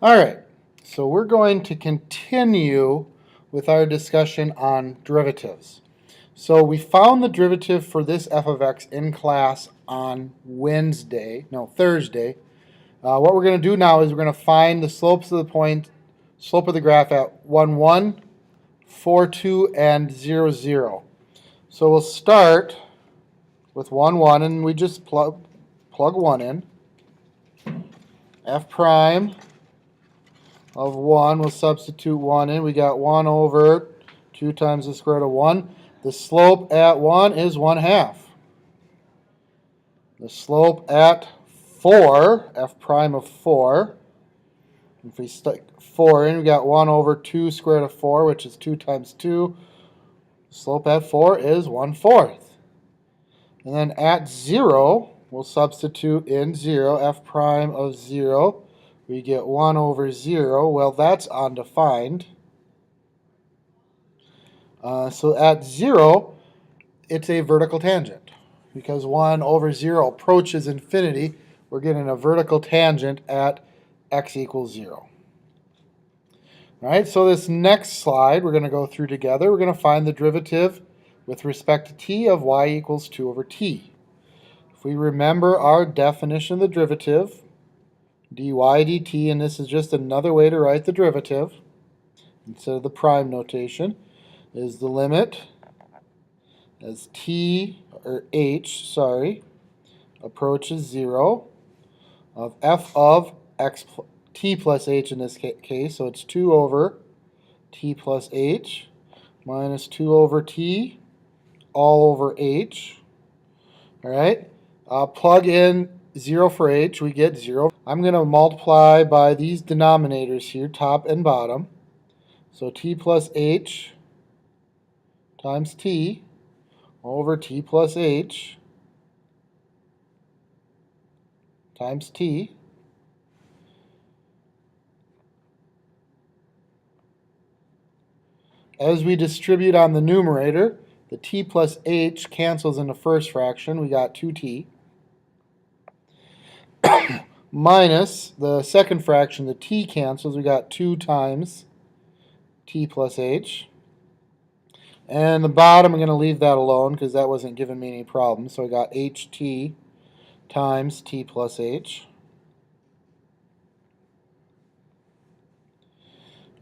All right, so we're going to continue with our discussion on derivatives. So we found the derivative for this f of x in class on Thursday. What we're going to do now is we're going to find the slopes of slope of the graph at 1, 1, 4, 2, and 0, 0. So we'll start with 1, 1, and we just plug 1 in. F prime of 1, we'll substitute 1 in. We got 1 over 2 times the square root of 1. The slope at 1 is 1/2. The slope at 4, f prime of 4, if we stick 4 in, we got 1 over 2 square root of 4, which is 2 times 2. The slope at 4 is 1/4. And then at 0, we'll substitute in 0, f prime of 0. We get 1 over 0. Well, that's undefined. So at 0, it's a vertical tangent. Because 1 over 0 approaches infinity, we're getting a vertical tangent at x equals 0. All right, so this next slide we're going to go through together. We're going to find the derivative with respect to t of y equals 2 over t. If we remember our definition of the derivative, dy dt, and this is just another way to write the derivative instead of the prime notation, is the limit as approaches 0 of f of x t plus h in this case, so it's 2 over t plus h minus 2 over t all over h. All right, plug in 0 for h, we get 0. I'm going to multiply by these denominators here, top and bottom. So t plus h times t over t plus h times t. As we distribute on the numerator, the t plus h cancels in the first fraction. We got 2t. Minus the second fraction, the t cancels. We got 2 times t plus h. And the bottom, I'm going to leave that alone because that wasn't giving me any problems. So I got ht times t plus h.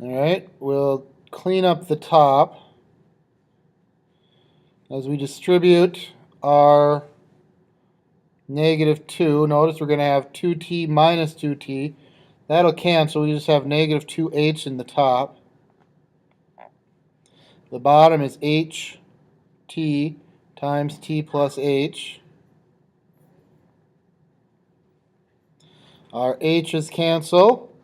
All right, we'll clean up the top as we distribute our negative 2. Notice we're going to have 2t minus 2t. That'll cancel. We just have negative 2h in the top. The bottom is ht times t plus h. Our h's cancel.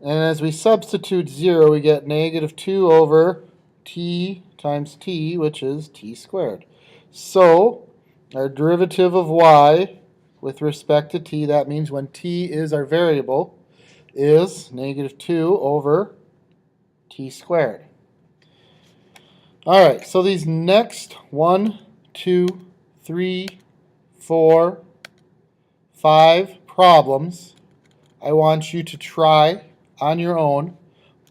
And as we substitute 0, we get negative 2 over t times t, which is t squared. So our derivative of y with respect to t, that means when t is our variable, is negative 2 over t squared. All right, so these next 1, 2, 3, 4, 5 problems, I want you to try on your own.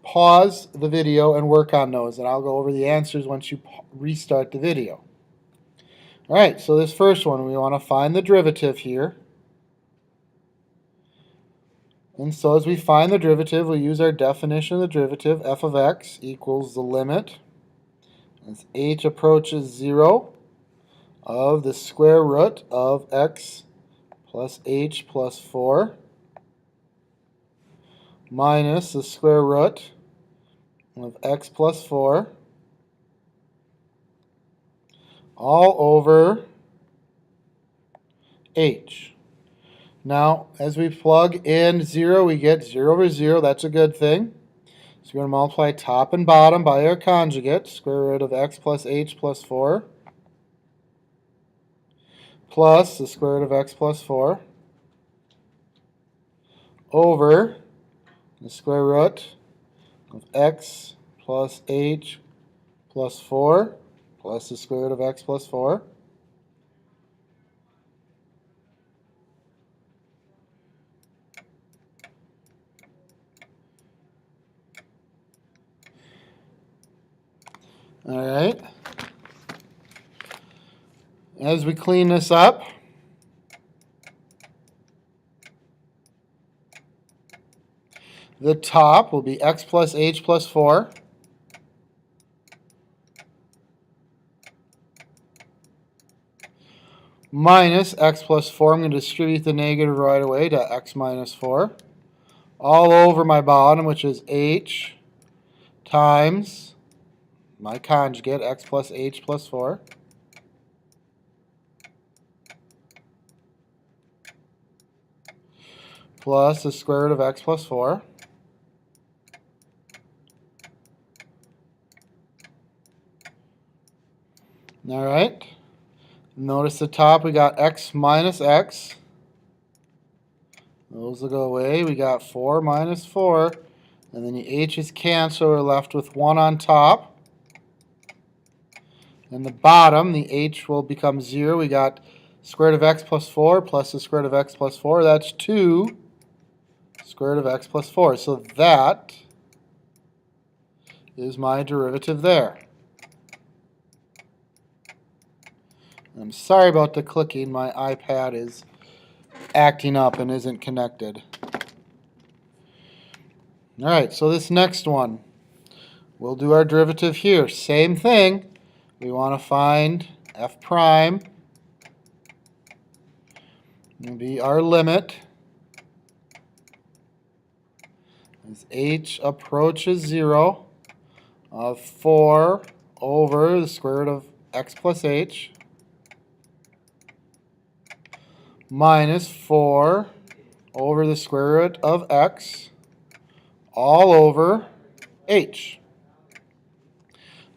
Pause the video and work on those, and I'll go over the answers once you restart the video. All right, so this first one, we want to find the derivative here. And so as we find the derivative, we'll use our definition of the derivative, f of x equals the limit as h approaches 0 of the square root of x plus h plus 4 minus the square root of x plus 4 all over h. Now, as we plug in 0, we get 0 over 0. That's a good thing. So we're going to multiply top and bottom by our conjugate, square root of x plus h plus 4, plus the square root of x plus 4, over the square root of x plus h plus 4, plus the square root of x plus 4. All right. As we clean this up, the top will be x plus h plus 4 minus x plus 4. I'm going to distribute the negative right away to x minus 4. All over my bottom, which is h times my conjugate, x plus h plus 4. Plus the square root of x plus 4. All right. Notice the top, we got x minus x. Those will go away. We got 4 minus 4. And then the h's cancel. We're left with 1 on top. In the bottom, the h will become 0. We got square root of x plus 4 plus the square root of x plus 4. That's 2 square root of x plus 4. So that is my derivative there. I'm sorry about the clicking. My iPad is acting up and isn't connected. All right, so this next one, we'll do our derivative here. Same thing. We want to find f prime. It'll be our limit as h approaches 0 of 4 over the square root of x plus h minus 4 over the square root of x all over h.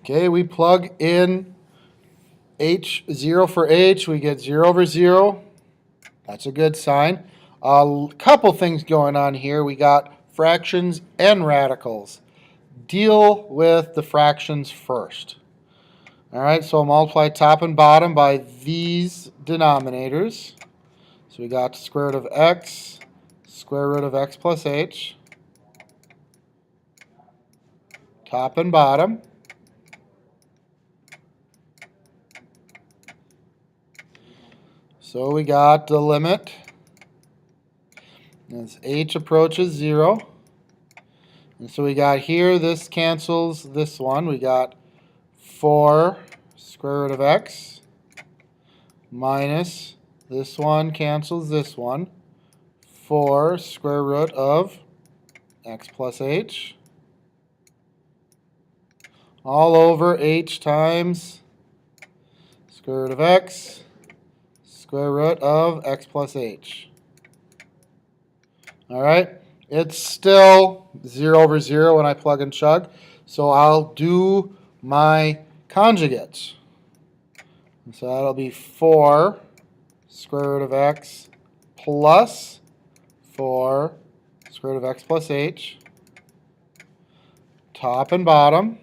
Okay, we plug in h, 0 for h, we get 0 over 0. That's a good sign. A couple things going on here. We got fractions and radicals. Deal with the fractions first. All right, so I'll multiply top and bottom by these denominators. So we got square root of x, square root of x plus h, top and bottom. So we got the limit as h approaches 0. And so we got here, this cancels this one. We got 4 square root of x minus this one cancels this one. 4 square root of x plus h all over h times square root of x square root of x plus h. All right, it's still 0 over 0 when I plug and chug, so I'll do my conjugates. So that'll be 4 square root of x plus 4 square root of x plus h, top and bottom.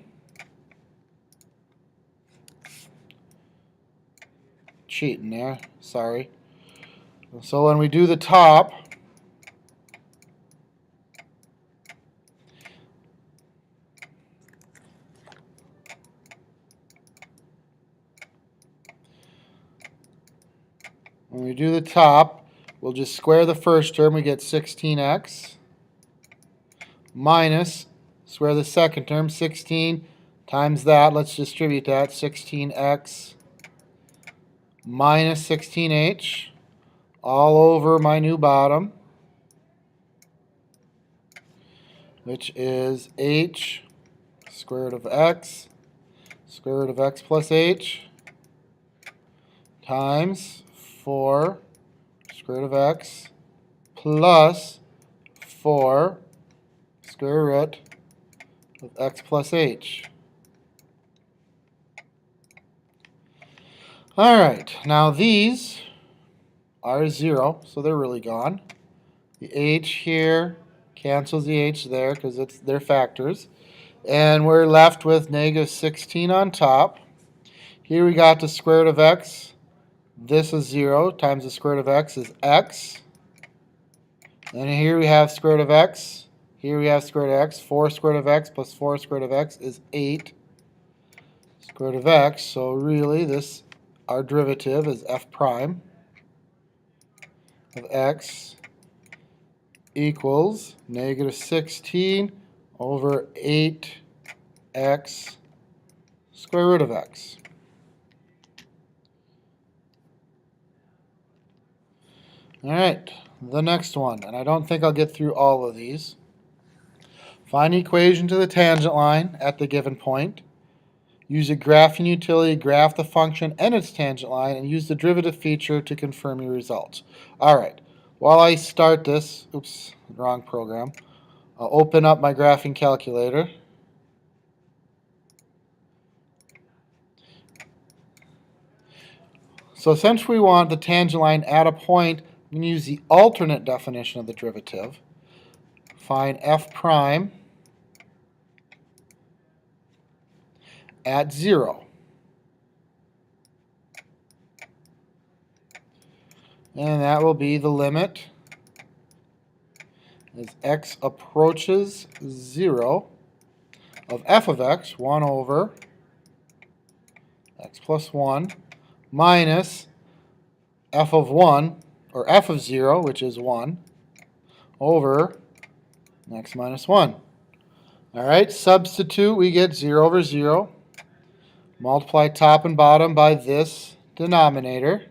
Cheating there, sorry. So when we do the top, we'll just square the first term. We get 16x minus square the second term, 16 times that. Let's distribute that, 16x minus 16h all over my new bottom, which is h square root of x square root of x plus h times 4 square root of x plus 4 square root of x plus h. All right, now these are 0, so they're really gone. The h here cancels the h there because they're factors. And we're left with negative 16 on top. Here we got the square root of x. This is 0 times the square root of x is x. And here we have square root of x. Here we have square root of x. 4 square root of x plus 4 square root of x is 8. square root of x. So really, our derivative is f prime of x equals negative 16 over 8x square root of x. All right, the next one, and I don't think I'll get through all of these. Find the equation to the tangent line at the given point. Use a graphing utility, graph the function and its tangent line, and use the derivative feature to confirm your results. All right, while I start this, oops, wrong program, I'll open up my graphing calculator. So since we want the tangent line at a point, I'm going to use the alternate definition of the derivative. Find f prime at 0. And that will be the limit as x approaches 0 of f of x, 1 over x plus 1, minus f of 1, or f of 0, which is 1, over x minus 1. All right, substitute, we get 0 over 0. Multiply top and bottom by this denominator.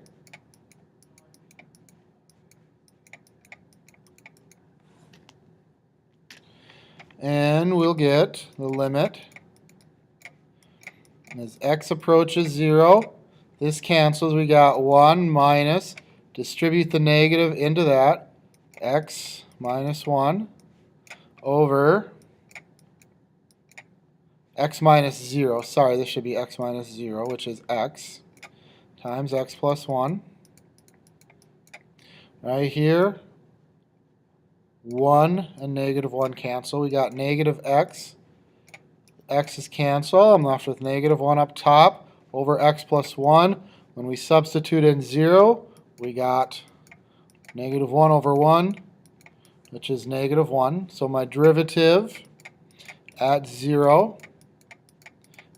And we'll get the limit as x approaches 0. This cancels. We got 1 minus, distribute the negative into that, x minus 1 over x minus 0. Sorry, this should be x minus 0, which is x, times x plus 1. Right here, 1 and negative 1 cancel. We got negative x. X is cancel. I'm left with negative 1 up top over x plus 1. When we substitute in 0, we got negative 1 over 1, which is negative 1. So my derivative at 0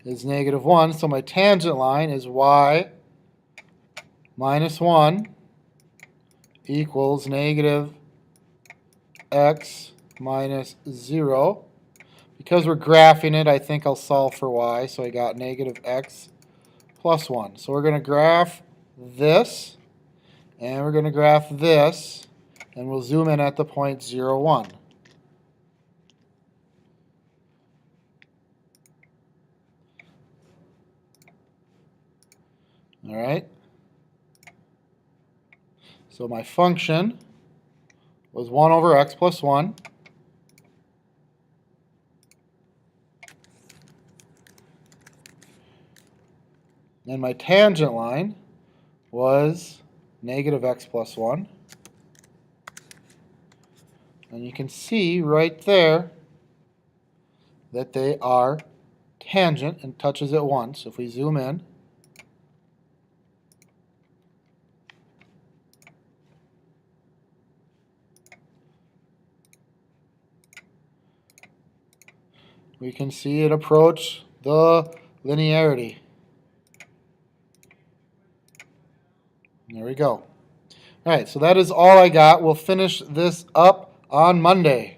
is negative 1. So my tangent line is y minus 1 equals negative x minus 0. Because we're graphing it, I think I'll solve for y. So I got negative x plus 1. So we're going to graph this, and we're going to graph this, and we'll zoom in at the point 0, 1. All right. So my function was 1 over x plus 1. And my tangent line was negative x plus 1. And you can see right there that they are tangent and touches it once. If we zoom in, we can see it approach the linearity. There we go. All right, so that is all I got. We'll finish this up on Monday.